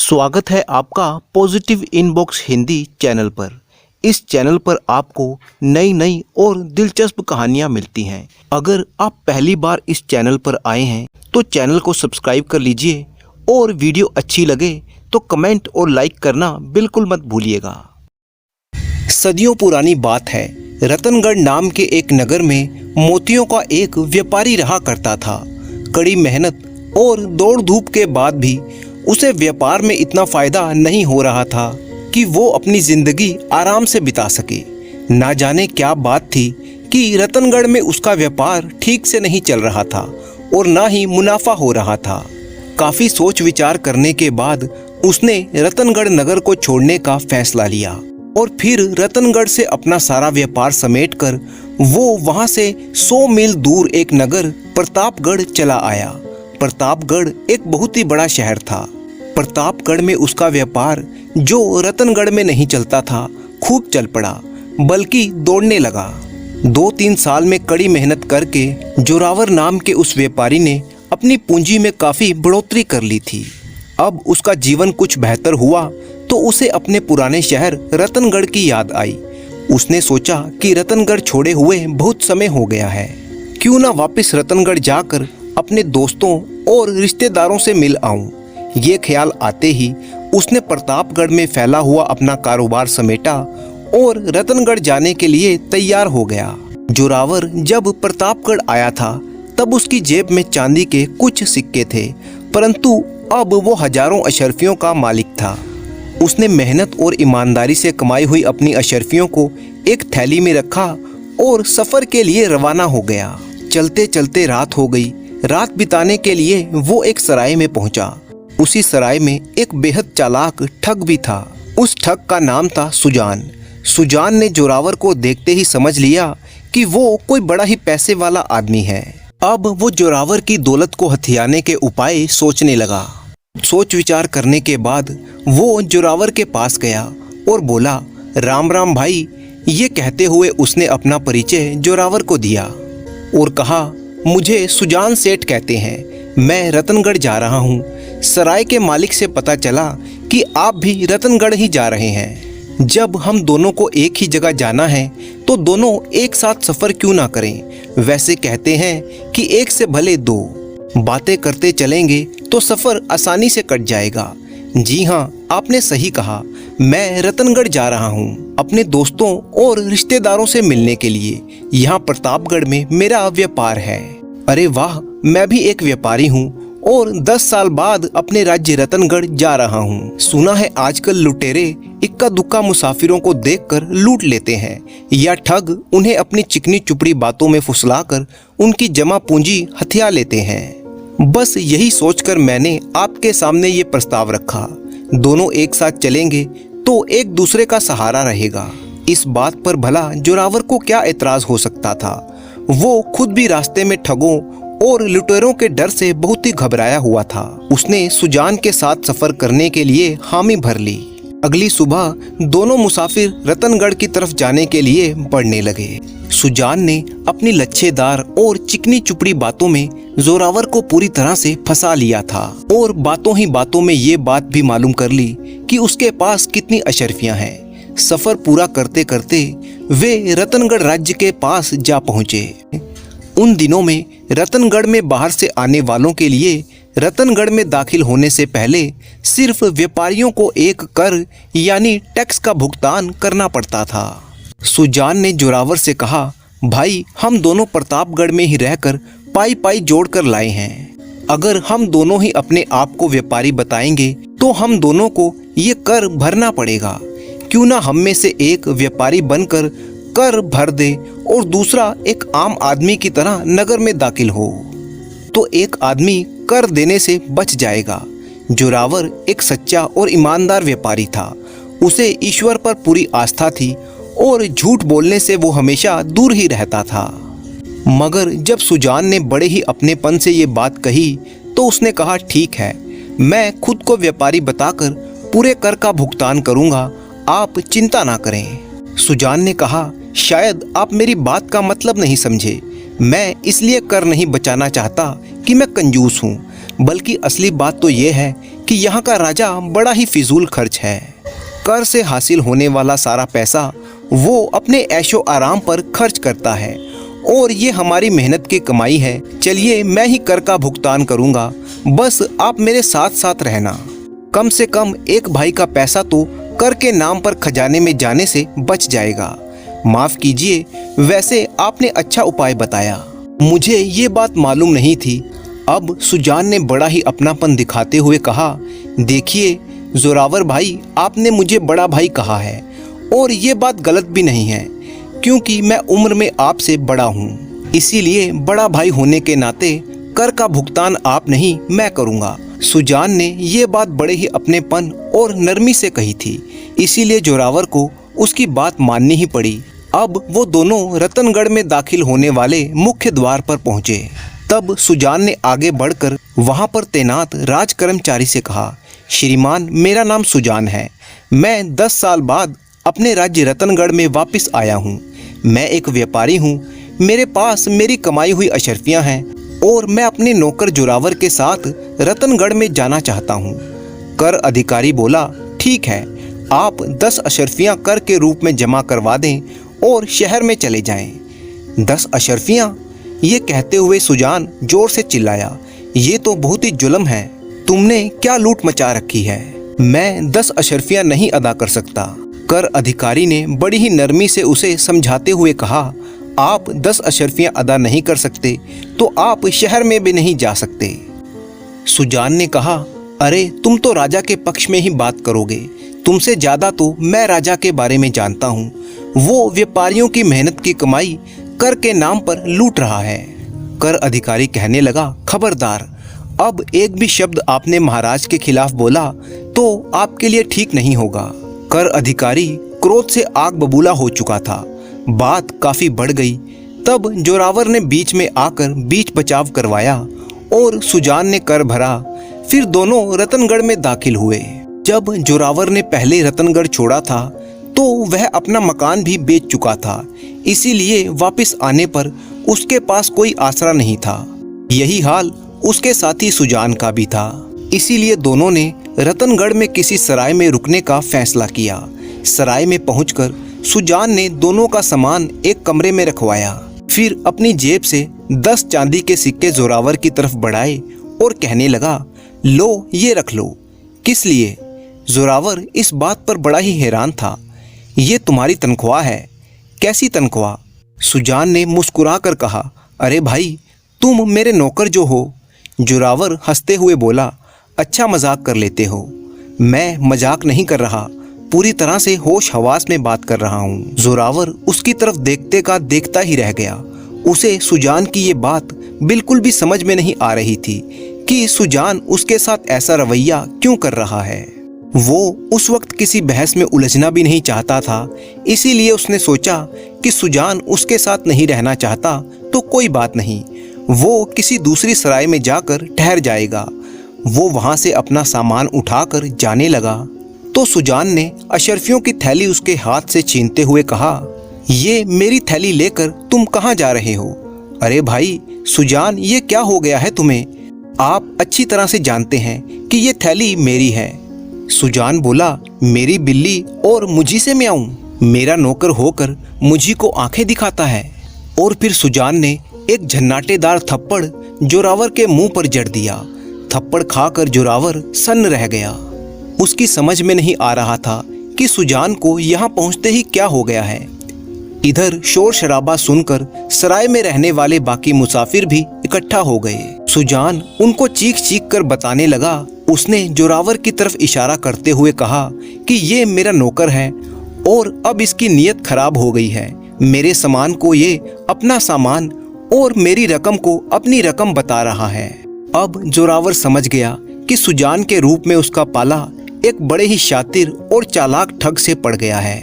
स्वागत है आपका पॉजिटिव इनबॉक्स हिंदी चैनल पर। इस चैनल पर आपको नई नई और दिलचस्प कहानियां मिलती हैं। अगर आप पहली बार इस चैनल पर आए हैं तो चैनल को सब्सक्राइब कर लीजिए और वीडियो अच्छी लगे तो कमेंट और लाइक करना बिल्कुल मत भूलिएगा। सदियों पुरानी बात है, रतनगढ़ नाम के एक नगर में मोतियों का एक व्यापारी रहा करता था। कड़ी मेहनत और दौड़ धूप के बाद भी उसे व्यापार में इतना फायदा नहीं हो रहा था कि वो अपनी जिंदगी आराम से बिता सके। ना जाने क्या बात थी कि रतनगढ़ में उसका व्यापार ठीक से नहीं चल रहा था और ना ही मुनाफा हो रहा था। काफी सोच विचार करने के बाद उसने रतनगढ़ नगर को छोड़ने का फैसला लिया और फिर रतनगढ़ से अपना सारा व्यापार समेटकर वो वहां से 100 मील दूर एक नगर प्रतापगढ़ चला आया। प्रतापगढ़ एक बहुत ही बड़ा शहर था। प्रतापगढ़ में उसका व्यापार जो रतनगढ़ में नहीं चलता था खूब चल पड़ा, बल्कि दौड़ने लगा। 2-3 साल में कड़ी मेहनत करके जोरावर नाम के उस व्यापारी ने अपनी पूंजी में काफी बढ़ोतरी कर ली थी। अब उसका जीवन कुछ बेहतर हुआ तो उसे अपने पुराने शहर रतनगढ़ की याद आई। उसने सोचा कि रतनगढ़ छोड़े हुए बहुत समय हो गया है, क्यों ना वापस रतनगढ़ जाकर अपने दोस्तों और रिश्तेदारों से मिल आऊं। ये ख्याल आते ही उसने प्रतापगढ़ में फैला हुआ अपना कारोबार समेटा और रतनगढ़ जाने के लिए तैयार हो गया। जोरावर जब प्रतापगढ़ आया था तब उसकी जेब में चांदी के कुछ सिक्के थे, परंतु अब वो हजारों अशर्फियों का मालिक था। उसने मेहनत और ईमानदारी से कमाई हुई अपनी अशर्फियों को एक थैली में रखा और सफर के लिए रवाना हो गया। चलते चलते रात हो गई। रात बिताने के लिए वो एक सराय में पहुंचा। उसी सराय में एक बेहद चालाक ठग भी था। उस ठग का नाम था सुजान। सुजान ने जोरावर को देखते ही समझ लिया कि वो कोई बड़ा ही पैसे वाला आदमी है। अब वो जोरावर की दौलत को हथियाने के उपाय सोचने लगा। सोच विचार करने के बाद वो जोरावर के पास गया और बोला, राम राम भाई। ये कहते हुए उसने अपना परिचय जोरावर को दिया और कहा, मुझे सुजान सेठ कहते हैं, मैं रतनगढ़ जा रहा हूँ। सराय के मालिक से पता चला कि आप भी रतनगढ़ ही जा रहे हैं। जब हम दोनों को एक ही जगह जाना है तो दोनों एक साथ सफर क्यों ना करें। वैसे कहते हैं कि एक से भले दो। बातें करते चलेंगे तो सफर आसानी से कट जाएगा। जी हाँ, आपने सही कहा। मैं रतनगढ़ जा रहा हूँ अपने दोस्तों और रिश्तेदारों से मिलने के लिए। यहाँ प्रतापगढ़ में मेरा व्यापार है। अरे वाह, मैं भी एक व्यापारी हूँ और 10 साल बाद अपने राज्य रतनगढ़ जा रहा हूँ। सुना है आजकल लुटेरे इक्का दुक्का मुसाफिरों को देखकर लूट लेते हैं या ठग उन्हें अपनी चिकनी चुपड़ी बातों में फुसलाकर उनकी जमा पूंजी हथिया लेते हैं। बस यही सोचकर मैंने आपके सामने ये प्रस्ताव रखा। दोनों एक साथ चलेंगे तो एक दूसरे का सहारा रहेगा। इस बात पर भला जोरावर को क्या एतराज हो सकता था। वो खुद भी रास्ते में ठगों और लुटेरों के डर से बहुत ही घबराया हुआ था। उसने सुजान के साथ सफर करने के लिए हामी भर ली। अगली सुबह दोनों मुसाफिर रतनगढ़ की तरफ जाने के लिए बढ़ने लगे। सुजान ने अपनी लच्छेदार और चिकनी चुपड़ी बातों में जोरावर को पूरी तरह से फंसा लिया था और बातों ही बातों में ये बात भी मालूम कर ली कि उसके पास कितनी अशर्फियां हैं। सफर पूरा करते करते वे रतनगढ़ राज्य के पास जा पहुंचे। उन दिनों में रतनगढ़ में बाहर से आने वालों के लिए रतनगढ़ में दाखिल होने से पहले सिर्फ व्यापारियों को एक कर यानी टैक्स का भुगतान करना पड़ता था। सुजान ने जोरावर से कहा, भाई हम दोनों प्रतापगढ़ में ही रहकर पाई पाई जोड़ कर लाए हैं। अगर हम दोनों ही अपने आप को व्यापारी बताएंगे तो हम दोनों को ये कर भरना पड़ेगा। क्यों ना हम में से एक व्यापारी बनकर कर भर दे और दूसरा एक आम आदमी की तरह नगर में दाखिल हो, तो एक आदमी कर देने से बच जाएगा। जोरावर एक सच्चा और ईमानदार व्यापारी था। उसे ईश्वर पर पूरी आस्था थी और झूठ बोलने से वो हमेशा दूर ही रहता था। मगर जब सुजान ने बड़े ही अपनेपन से ये बात कही तो उसने कहा, ठीक है, मैं खुद को व्यापारी बताकर पूरे कर का भुगतान करूंगा, आप चिंता ना करें। सुजान ने कहा, शायद आप मेरी बात का मतलब नहीं समझे। मैं इसलिए कर नहीं बचाना चाहता कि मैं कंजूस हूँ, बल्कि असली बात तो ये है कि यहाँ का राजा बड़ा ही फिजूल खर्च है। कर से हासिल होने वाला सारा पैसा वो अपने ऐशो आराम पर खर्च करता है और ये हमारी मेहनत की कमाई है। चलिए मैं ही कर का भुगतान करूँगा, बस आप मेरे साथ साथ रहना। कम से कम एक भाई का पैसा तो कर के नाम पर खजाने में जाने से बच जाएगा। माफ़ कीजिए, वैसे आपने अच्छा उपाय बताया, मुझे ये बात मालूम नहीं थी। अब सुजान ने बड़ा ही अपनापन दिखाते हुए कहा, देखिए जोरावर भाई, आपने मुझे बड़ा भाई कहा है और ये बात गलत भी नहीं है, क्योंकि मैं उम्र में आपसे बड़ा हूँ। इसीलिए बड़ा भाई होने के नाते कर का भुगतान आप नहीं मैं करूँगा। सुजान ने ये बात बड़े ही अपनेपन और नरमी से कही थी, इसीलिए जोरावर को उसकी बात माननी ही पड़ी। अब वो दोनों रतनगढ़ में दाखिल होने वाले मुख्य द्वार पर पहुंचे। तब सुजान ने आगे बढ़कर वहां पर तैनात राज कर्मचारी से कहा, श्रीमान मेरा नाम सुजान है, मैं 10 साल बाद अपने राज्य रतनगढ़ में वापस आया हूं। मैं एक व्यापारी हूं, मेरे पास मेरी कमाई हुई अशर्फियां हैं और मैं अपने नौकर जोरावर के साथ रतनगढ़ में जाना चाहता हूं। कर अधिकारी बोला, ठीक है, आप 10 अशर्फियां कर के रूप में जमा करवा दें और शहर में चले जाएं। 10 अशर्फियां? ये कहते हुए सुजान जोर से चिल्लाया, ये तो बहुत ही जुल्म है, तुमने क्या लूट मचा रखी है, मैं 10 अशर्फियां नहीं अदा कर सकता। कर अधिकारी ने बड़ी ही नरमी से उसे समझाते हुए कहा, आप 10 अशर्फियां अदा नहीं कर सकते तो आप शहर में भी नहीं जा सकते। सुजान ने कहा, अरे तुम तो राजा के पक्ष में ही बात करोगे, तुमसे ज़्यादा तो मैं राजा के बारे में जानता हूँ। वो व्यापारियों की मेहनत की कमाई कर के नाम पर लूट रहा है। कर अधिकारी कहने लगा, खबरदार, अब एक भी शब्द आपने महाराज के खिलाफ बोला तो आपके लिए ठीक नहीं होगा। कर अधिकारी क्रोध से आग बबूला हो चुका था, बात काफी बढ़ गई। तब जोरावर ने बीच में आकर बीच बचाव करवाया और सुजान ने कर भरा। फिर दोनों रतनगढ़ में दाखिल हुए। जब जोरावर ने पहले रतनगढ़ छोड़ा था तो वह अपना मकान भी बेच चुका था, इसीलिए वापस आने पर उसके पास कोई आसरा नहीं था। यही हाल उसके साथी सुजान का भी था, इसीलिए दोनों ने रतनगढ़ में किसी सराय में रुकने का फैसला किया। सराय में पहुंचकर सुजान ने दोनों का सामान एक कमरे में रखवाया, फिर अपनी जेब से 10 चांदी के सिक्के जोरावर की तरफ बढ़ाए और कहने लगा, लो ये रख लो। किस लिए? जोरावर इस बात पर बड़ा ही हैरान था। ये तुम्हारी तनख्वाह है। कैसी तनख्वाह? सुजान ने मुस्कुरा कर कहा, अरे भाई तुम मेरे नौकर जो हो। जोरावर हंसते हुए बोला, अच्छा मजाक कर लेते हो, मैं मजाक नहीं कर रहा, पूरी तरह से होश हवास में बात कर रहा हूँ। जोरावर उसकी तरफ देखते का देखता ही रह गया। उसे सुजान की ये बात बिल्कुल भी समझ में नहीं आ रही थी कि सुजान उसके साथ ऐसा रवैया क्यों कर रहा है। वो उस वक्त किसी बहस में उलझना भी नहीं चाहता था, इसीलिए उसने सोचा कि सुजान उसके साथ नहीं रहना चाहता तो कोई बात नहीं, वो किसी दूसरी सराय में जाकर ठहर जाएगा। वो वहां से अपना सामान उठाकर जाने लगा तो सुजान ने अशर्फियों की थैली उसके हाथ से छीनते हुए कहा, ये मेरी थैली लेकर तुम कहाँ जा रहे हो? अरे भाई सुजान, ये क्या हो गया है तुम्हें? आप अच्छी तरह से जानते हैं कि ये थैली मेरी है। सुजान बोला, मेरी बिल्ली और मुझी से म्याऊं? मेरा नौकर होकर मुझी को आंखें दिखाता है। और फिर सुजान ने एक झन्नाटेदार थप्पड़ जोरावर के मुंह पर जड़ दिया। थप्पड़ खाकर जोरावर सन्न रह गया। उसकी समझ में नहीं आ रहा था कि सुजान को यहाँ पहुँचते ही क्या हो गया है। इधर शोर शराबा सुनकर सराय में रहने वाले बाकी मुसाफिर भी इकट्ठा हो गए। सुजान उनको चीख चीख कर बताने लगा। उसने जोरावर की तरफ इशारा करते हुए कहा कि ये मेरा नौकर है और अब इसकी नीयत खराब हो गई है। मेरे सामान को ये अपना सामान और मेरी रकम को अपनी रकम बता रहा है। अब जोरावर समझ गया कि सुजान के रूप में उसका पाला एक बड़े ही शातिर और चालाक ठग से पड़ गया है।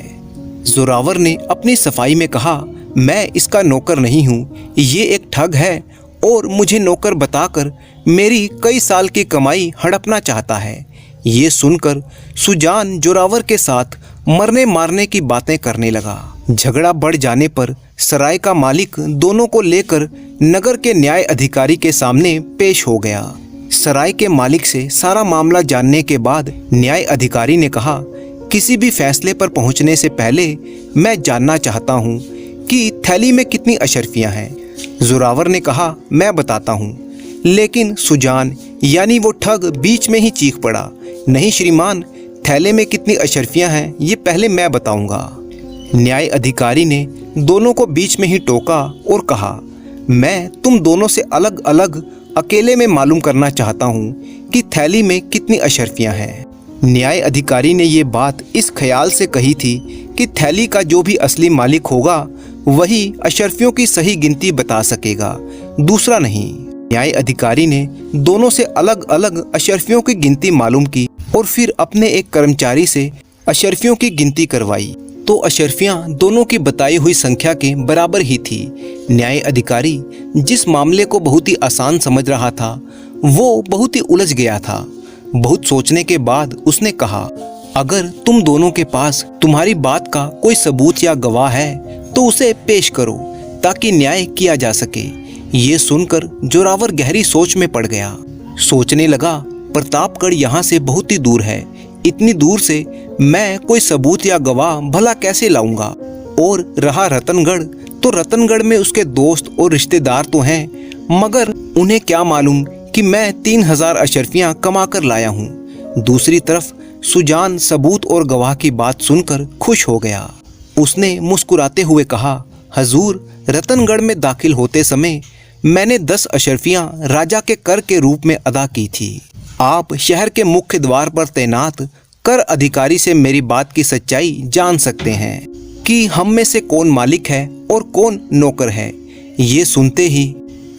जोरावर ने अपनी सफाई में कहा, मैं इसका नौकर नहीं हूँ, ये एक ठग है और मुझे नौकर बताकर मेरी कई साल की कमाई हड़पना चाहता है। ये सुनकर सुजान जोरावर के साथ मरने मारने की बातें करने लगा। झगड़ा बढ़ जाने पर सराय का मालिक दोनों को लेकर नगर के न्याय अधिकारी के सामने पेश हो गया। सराय के मालिक से सारा मामला जानने के बाद न्याय अधिकारी ने कहा, किसी भी फैसले पर पहुंचने से पहले मैं जानना चाहता हूं कि थैली में कितनी अशर्फियां हैं। जोरावर ने कहा, मैं बताता हूं। लेकिन सुजान यानी वो ठग बीच में ही चीख पड़ा, नहीं श्रीमान, थैले में कितनी अशर्फियां हैं ये पहले मैं बताऊंगा। न्याय अधिकारी ने दोनों को बीच में ही टोका और कहा, मैं तुम दोनों से अलग अलग अकेले में मालूम करना चाहता हूं कि थैली में कितनी अशर्फियां हैं। न्याय अधिकारी ने ये बात इस ख्याल से कही थी कि थैली का जो भी असली मालिक होगा वही अशर्फियों की सही गिनती बता सकेगा, दूसरा नहीं। न्याय अधिकारी ने दोनों से अलग अलग अशर्फियों की गिनती मालूम की और फिर अपने एक कर्मचारी से अशर्फियों की गिनती करवाई तो अशर्फियां दोनों की बताई हुई संख्या के बराबर ही थी। न्याय अधिकारी जिस मामले को बहुत ही आसान समझ रहा था वो बहुत ही उलझ गया था। बहुत सोचने के बाद उसने कहा, अगर तुम दोनों के पास तुम्हारी बात का कोई सबूत या गवाह है तो उसे पेश करो ताकि न्याय किया जा सके। ये सुनकर जोरावर गहरी सोच में पड़ गया। सोचने लगा, प्रतापगढ़ यहाँ से बहुत ही दूर है, इतनी दूर से मैं कोई सबूत या गवाह भला कैसे लाऊंगा। और रहा रतनगढ़, तो रतनगढ़ में उसके दोस्त और रिश्तेदार तो हैं, मगर उन्हें क्या मालूम कि मैं 3000 अशर्फियां कमा कर लाया हूँ। दूसरी तरफ सुजान सबूत और गवाह की बात सुनकर खुश हो गया। उसने मुस्कुराते हुए कहा, हजूर, रतनगढ़ में दाखिल होते समय मैंने 10 अशर्फियां राजा के कर के रूप में अदा की थी। आप शहर के मुख्य द्वार पर तैनात कर अधिकारी से मेरी बात की सच्चाई जान सकते हैं कि हम में से कौन मालिक है और कौन नौकर है। ये सुनते ही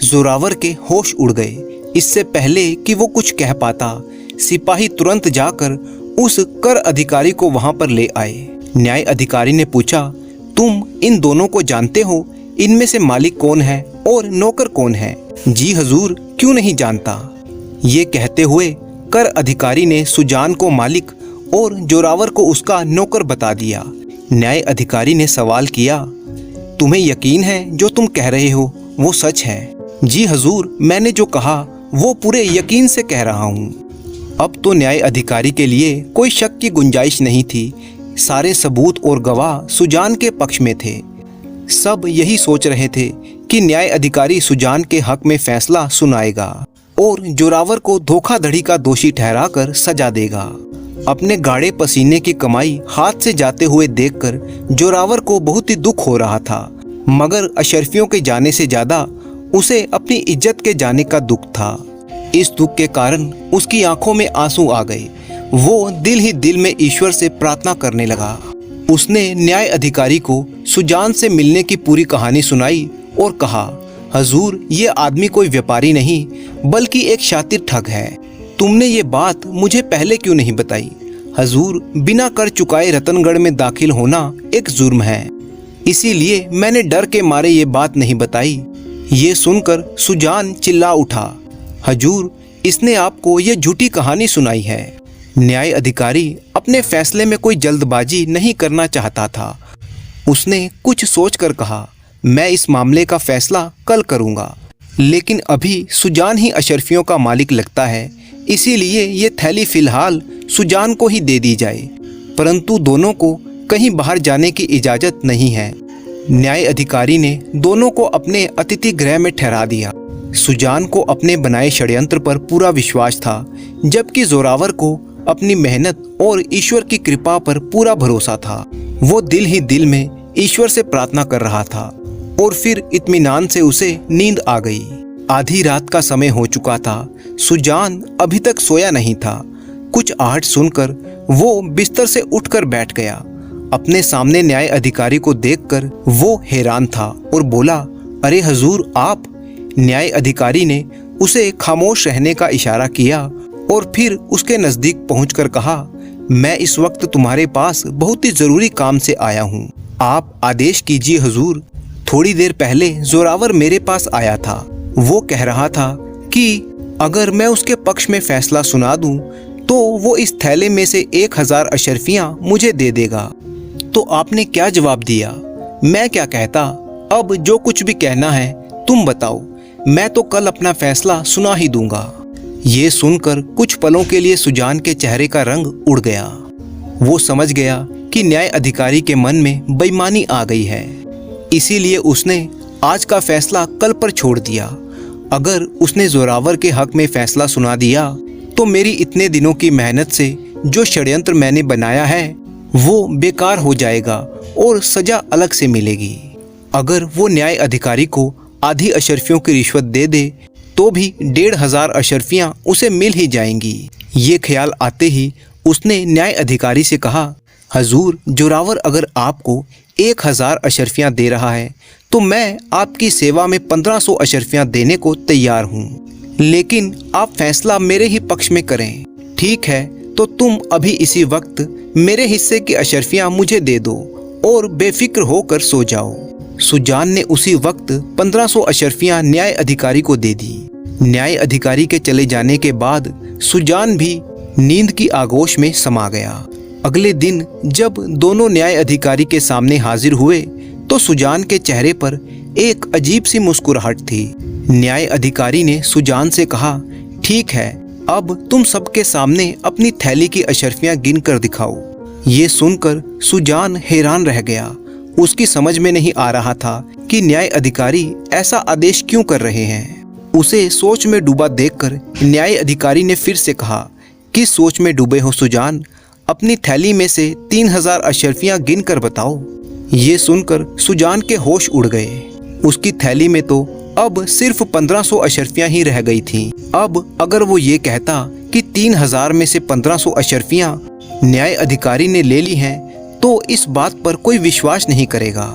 जोरावर के होश उड़ गए। इससे पहले कि वो कुछ कह पाता, सिपाही तुरंत जाकर उस कर अधिकारी को वहां पर ले आए। न्याय अधिकारी ने पूछा, तुम इन दोनों को जानते हो? इनमें से मालिक कौन है और नौकर कौन है? जी हजूर, क्यों नहीं जानता। ये कहते हुए कर अधिकारी ने सुजान को मालिक और जोरावर को उसका नौकर बता दिया। न्याय अधिकारी ने सवाल किया, तुम्हें यकीन है जो तुम कह रहे हो वो सच है? जी हजूर, मैंने जो कहा वो पूरे यकीन से कह रहा हूँ। अब तो न्याय अधिकारी के लिए कोई शक की गुंजाइश नहीं थी। सारे सबूत और गवाह सुजान के पक्ष में थे। सब यही सोच रहे थे कि न्याय अधिकारी सुजान के हक में फैसला सुनाएगा और जोरावर को धोखाधड़ी का दोषी ठहराकर सजा देगा। अपने गाढ़े पसीने की कमाई हाथ से जाते हुए देखकर जोरावर को बहुत ही दुख हो रहा था, मगर अशर्फियों के जाने से ज्यादा उसे अपनी इज्जत के जाने का दुख था। इस दुख के कारण उसकी आंखों में आंसू आ गए। वो दिल ही दिल में ईश्वर से प्रार्थना करने लगा। उसने न्याय अधिकारी को सुजान से मिलने की पूरी कहानी सुनाई और कहा, हजूर, ये आदमी कोई व्यापारी नहीं बल्कि एक शातिर ठग है। तुमने ये बात मुझे पहले क्यों नहीं बताई? हजूर, बिना कर चुकाए रतनगढ़ में दाखिल होना एक जुर्म है, इसीलिए मैंने डर के मारे ये बात नहीं बताई। ये सुनकर सुजान चिल्ला उठा, हजूर, इसने आपको ये झूठी कहानी सुनाई है। न्याय अधिकारी अपने फैसले में कोई जल्दबाजी नहीं करना चाहता था। उसने कुछ सोचकर कहा, मैं इस मामले का फैसला कल करूंगा, लेकिन अभी सुजान ही अशर्फियों का मालिक लगता है, इसीलिए ये थैली फिलहाल सुजान को ही दे दी जाए, परंतु दोनों को कहीं बाहर जाने की इजाज़त नहीं है। न्याय अधिकारी ने दोनों को अपने अतिथि गृह में ठहरा दिया। सुजान को अपने बनाए षड्यंत्र पर पूरा विश्वास था, जबकि जोरावर को अपनी मेहनत और ईश्वर की कृपा पर पूरा भरोसा था। वो दिल ही दिल में ईश्वर से प्रार्थना कर रहा था और फिर इत्मीनान से उसे नींद आ गई। आधी रात का समय हो चुका था। सुजान अभी तक सोया नहीं था। कुछ आहट सुनकर वो बिस्तर से उठकर बैठ गया। अपने सामने न्याय अधिकारी को देखकर वो हैरान था और बोला, अरे हजूर, आप? न्याय अधिकारी ने उसे खामोश रहने का इशारा किया और फिर उसके नजदीक पहुंचकर कहा, मैं इस वक्त तुम्हारे पास बहुत ही जरूरी काम से आया हूँ। आप आदेश कीजिए हजूर। थोड़ी देर पहले जोरावर मेरे पास आया था। वो कह रहा था कि अगर मैं उसके पक्ष में फैसला सुना दूं तो वो इस थैले में से 1000 अशर्फियां मुझे दे देगा। तो आपने क्या जवाब दिया? मैं क्या कहता? अब जो कुछ भी कहना है तुम बताओ, मैं तो कल अपना फैसला सुना ही दूंगा। ये सुनकर कुछ पलों के लिए सुजान के चेहरे का रंग उड़ गया। वो समझ गया कि न्याय अधिकारी के मन में बेईमानी आ गई है, इसीलिए उसने आज का फैसला कल पर छोड़ दिया। अगर उसने जोरावर के हक में फैसला सुना दिया तो मेरी इतने दिनों की मेहनत से जो षड्यंत्र मैंने बनाया है वो बेकार हो जाएगा और सजा अलग से मिलेगी। अगर वो न्याय अधिकारी को आधी अशर्फियों की रिश्वत दे दे तो भी 1500 अशर्फियाँ उसे मिल ही जाएंगी। ये ख्याल आते ही उसने न्याय अधिकारी से कहा, हजूर, जोरावर अगर आपको 1000 अशर्फियाँ दे रहा है तो मैं आपकी सेवा में 1500 अशर्फियाँ देने को तैयार हूँ, लेकिन आप फैसला मेरे ही पक्ष में करें। ठीक है, तो तुम अभी इसी वक्त मेरे हिस्से की अशर्फियाँ मुझे दे दो और बेफिक्र होकर सो जाओ। सुजान ने उसी वक्त 1500 अशर्फियाँ न्याय अधिकारी को दे दी। न्याय अधिकारी के चले जाने के बाद सुजान भी नींद की आगोश में समा गया। अगले दिन जब दोनों न्याय अधिकारी के सामने हाजिर हुए तो सुजान के चेहरे पर एक अजीब सी मुस्कुराहट थी। न्याय अधिकारी ने सुजान से कहा, ठीक है, अब तुम सबके सामने अपनी थैली की अशर्फियाँ गिन कर दिखाओ। ये सुनकर सुजान हैरान रह गया। उसकी समझ में नहीं आ रहा था कि न्याय अधिकारी ऐसा आदेश क्यों कर रहे हैं। उसे सोच में डूबा देखकर न्याय अधिकारी ने फिर से कहा, किस सोच में डूबे हो सुजान? अपनी थैली में से 3000 अशर्फियाँ गिन कर बताओ। ये सुनकर सुजान के होश उड़ गए। उसकी थैली में तो अब सिर्फ 1500 अशर्फियाँ ही रह गई थीं। अब अगर वो ये कहता कि 3000 में से 1500 अशर्फियाँ न्याय अधिकारी ने ले ली हैं तो इस बात पर कोई विश्वास नहीं करेगा।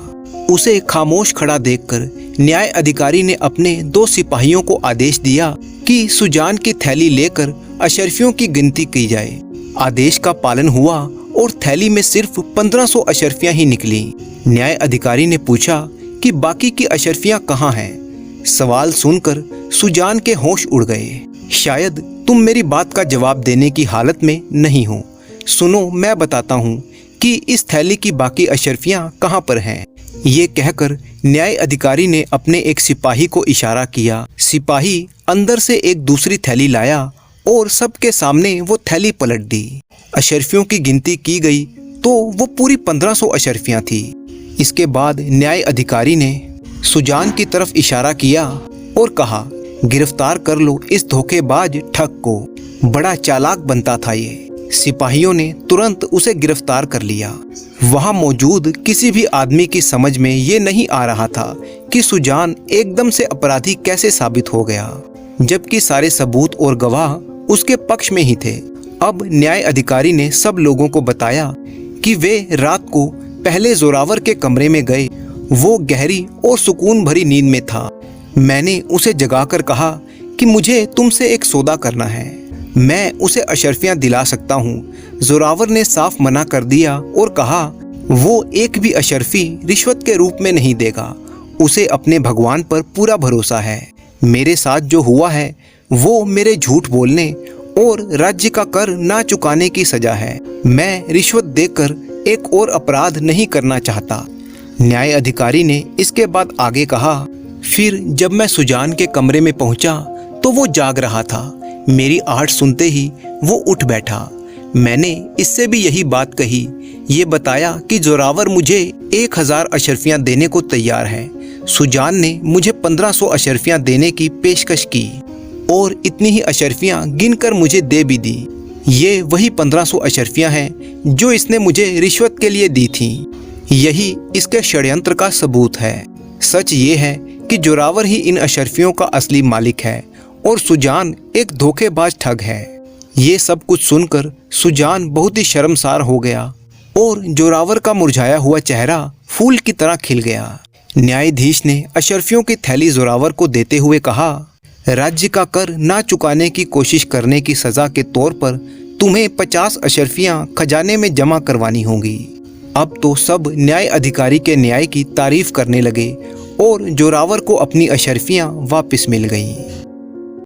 उसे खामोश खड़ा देखकर न्याय अधिकारी ने अपने 2 सिपाहियों को आदेश दिया कि सुजान की थैली लेकर अशर्फियों की गिनती की जाए। आदेश का पालन हुआ और थैली में सिर्फ 1500 अशर्फियाँ ही निकली। न्याय अधिकारी ने पूछा कि बाकी की अशर्फियाँ कहाँ हैं? सवाल सुनकर सुजान के होश उड़ गए। शायद तुम मेरी बात का जवाब देने की हालत में नहीं हो। सुनो, मैं बताता हूँ कि इस थैली की बाकी अशर्फियाँ कहाँ पर हैं। ये कहकर न्याय अधिकारी ने अपने एक सिपाही को इशारा किया। सिपाही अंदर से एक दूसरी थैली लाया और सबके सामने वो थैली पलट दी। अशर्फियों की गिनती की गई तो वो पूरी 1500 अशर्फियाँ थी। इसके बाद न्याय अधिकारी ने सुजान की तरफ इशारा किया और कहा, गिरफ्तार कर लो इस धोखेबाज ठग को। बड़ा चालाक बनता था ये। सिपाहियों ने तुरंत उसे गिरफ्तार कर लिया। वहां मौजूद किसी भी आदमी की समझ में ये नहीं आ रहा था कि सुजान एकदम से अपराधी कैसे साबित हो गया, जबकि सारे सबूत और गवाह उसके पक्ष में ही थे। अब न्याय अधिकारी ने सब लोगों को बताया कि वे रात को पहले जोरावर के कमरे में गए। वो गहरी और सुकून भरी नींद में था। मैंने उसे जगाकर कहा कि मुझे तुमसे एक सौदा करना है, मैं उसे अशर्फियाँ दिला सकता हूँ। जोरावर ने साफ मना कर दिया और कहा, वो एक भी अशर्फी रिश्वत के रूप में नहीं देगा। उसे अपने भगवान पर पूरा भरोसा है। मेरे साथ जो हुआ है वो मेरे झूठ बोलने और राज्य का कर ना चुकाने की सजा है। मैं रिश्वत देकर एक और अपराध नहीं करना चाहता। न्याय अधिकारी ने इसके बाद आगे कहा, फिर जब मैं सुजान के कमरे में पहुंचा तो वो जाग रहा था। मेरी आहट सुनते ही वो उठ बैठा। मैंने इससे भी यही बात कही। ये बताया कि जोरावर मुझे 1000 अशर्फियाँ देने को तैयार है। सुजान ने मुझे 1500 अशर्फियाँ देने की पेशकश की और इतनी ही अशर्फियाँ गिनकर मुझे दे भी दी। ये वही 1500 अशर्फियाँ हैं जो इसने मुझे रिश्वत के लिए दी थीं। यही इसके षड्यंत्र का सबूत है। सच ये है कि जोरावर ही इन अशर्फियों का असली मालिक है और सुजान एक धोखेबाज ठग है। ये सब कुछ सुनकर सुजान बहुत ही शर्मसार हो गया और जोरावर का मुरझाया हुआ चेहरा फूल की तरह खिल गया। न्यायाधीश ने अशर्फियों की थैली जोरावर को देते हुए कहा, राज्य का कर ना चुकाने की कोशिश करने की सजा के तौर पर तुम्हें 50 अशर्फियाँ खजाने में जमा करवानी होंगी। अब तो सब न्याय अधिकारी के न्याय की तारीफ करने लगे और जोरावर को अपनी अशर्फियाँ वापस मिल गईं।